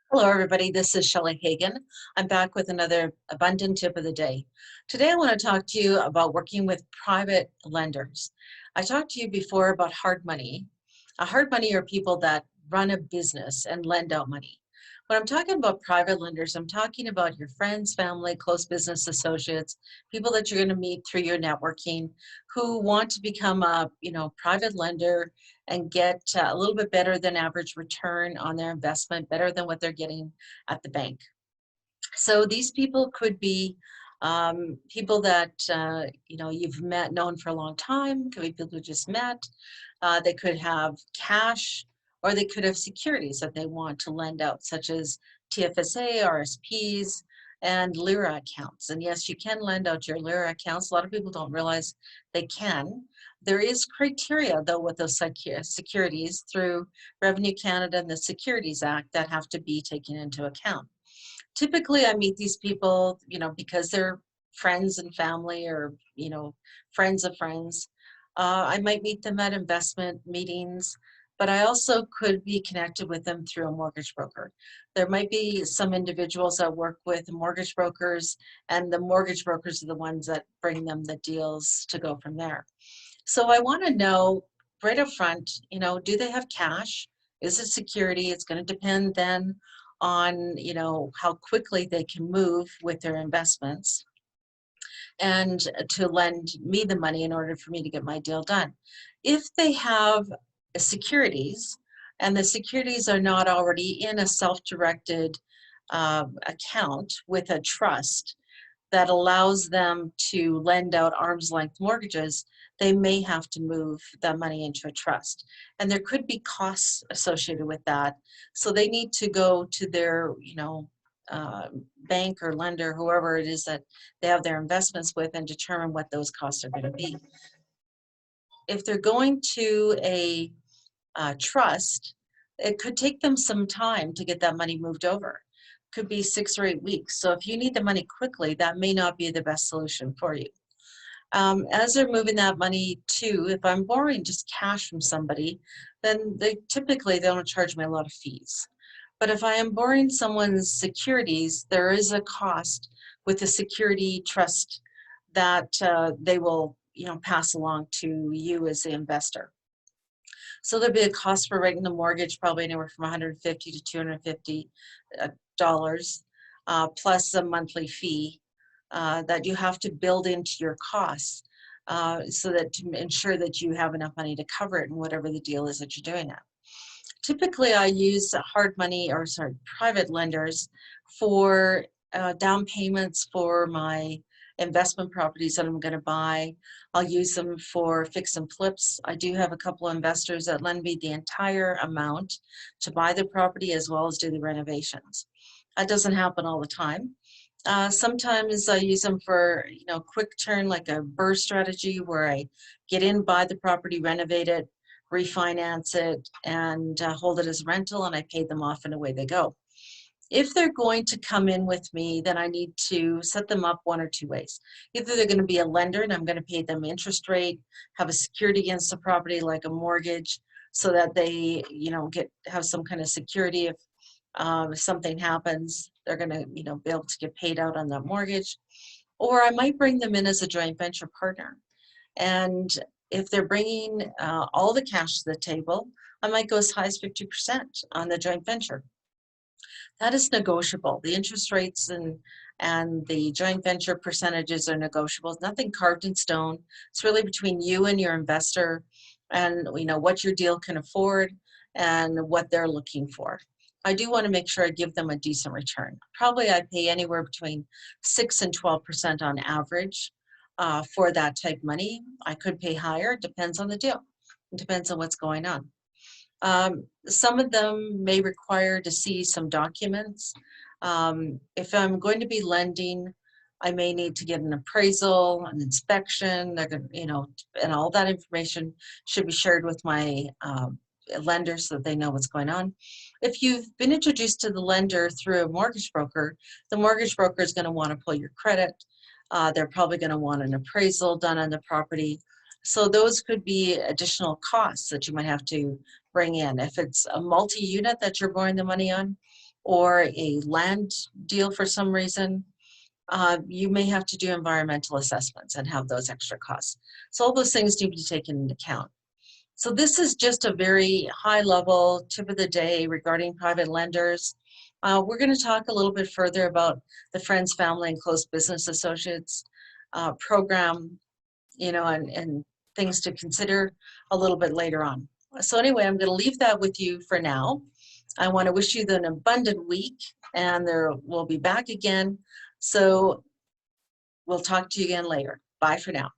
Hello, everybody. This is Shelley Hagen. I'm back with another abundant tip of the day. Today, I want to talk to you about working with private lenders. I talked to you before about hard money. Hard money are people that run a business and lend out money. When I'm talking about private lenders, I'm talking about your friends, family, close business associates, people that you're going to meet through your networking who want to become a private lender and get a little bit better than average return on their investment, better than what they're getting at the bank. So these people could be people that you've known for a long time. Could be people who just met. They could have cash, or they could have securities that they want to lend out, such as TFSA, RSPs, and LIRA accounts. And yes, you can lend out your LIRA accounts. A lot of people don't realize they can. There is criteria, though, with those securities through Revenue Canada and the Securities Act that have to be taken into account. Typically, I meet these people, because they're friends and family, or, friends of friends. I might meet them at investment meetings, but I also could be connected with them through a mortgage broker. There might be some individuals that work with mortgage brokers, and the mortgage brokers are the ones that bring them the deals to go from there. So I want to know right up front, do they have cash? Is it security? It's going to depend then on, how quickly they can move with their investments and to lend me the money in order for me to get my deal done. If they have securities and the securities are not already in a self-directed account with a trust, that allows them to lend out arm's length mortgages, they may have to move the money into a trust. And there could be costs associated with that. So they need to go to their, bank or lender, whoever it is that they have their investments with, and determine what those costs are going to be. If they're going to a trust, it could take them some time to get that money moved over. Could be 6 or 8 weeks. So if you need the money quickly, that may not be the best solution for you. As they're moving that money too, if I'm borrowing just cash from somebody, then they don't charge me a lot of fees. But if I am borrowing someone's securities, there is a cost with the security trust that they will, pass along to you as the investor. So there'll be a cost for writing the mortgage, probably anywhere from $150 to $250, plus a monthly fee that you have to build into your costs, so that to ensure that you have enough money to cover it in whatever the deal is that you're doing it. Typically, I use private lenders for down payments for my investment properties that I'm going to buy. I'll use them for fix and flips. I do have a couple of investors that lend me the entire amount to buy the property as well as do the renovations. That doesn't happen all the time. Sometimes I use them for, quick turn, like a BRRRR strategy, where I get in, buy the property, renovate it, refinance it, and hold it as rental, and I pay them off and away they go. If they're going to come in with me, then I need to set them up one or two ways. Either they're going to be a lender and I'm going to pay them interest rate, have a security against the property like a mortgage, so that they, have some kind of security. If something happens, they're going to, be able to get paid out on that mortgage. Or I might bring them in as a joint venture partner. And if they're bringing all the cash to the table, I might go as high as 50% on the joint venture. That is negotiable. The interest rates and the joint venture percentages are negotiable. It's nothing carved in stone. It's really between you and your investor, and what your deal can afford and what they're looking for. I do want to make sure I give them a decent return. Probably I pay anywhere between 6 and 12% on average for that type money. I could pay higher. It depends on the deal. It depends on what's going on. Some of them may require to see some documents. If I'm going to be lending, I may need to get an appraisal, an inspection. They're going to, and all that information should be shared with my lender so that they know what's going on. If you've been introduced to the lender through a mortgage broker, the mortgage broker is going to want to pull your credit. They're probably going to want an appraisal done on the property. So those could be additional costs that you might have to bring in. If it's a multi-unit that you're borrowing the money on, or a land deal for some reason, you may have to do environmental assessments and have those extra costs. So all those things need to be taken into account. So this is just a very high level tip of the day regarding private lenders. We're going to talk a little bit further about the Friends, Family, and Close Business Associates program, you know, and things to consider a little bit later on. So anyway, I'm going to leave that with you for now. I want to wish you an abundant week, and we'll be back again. So we'll talk to you again later. Bye for now.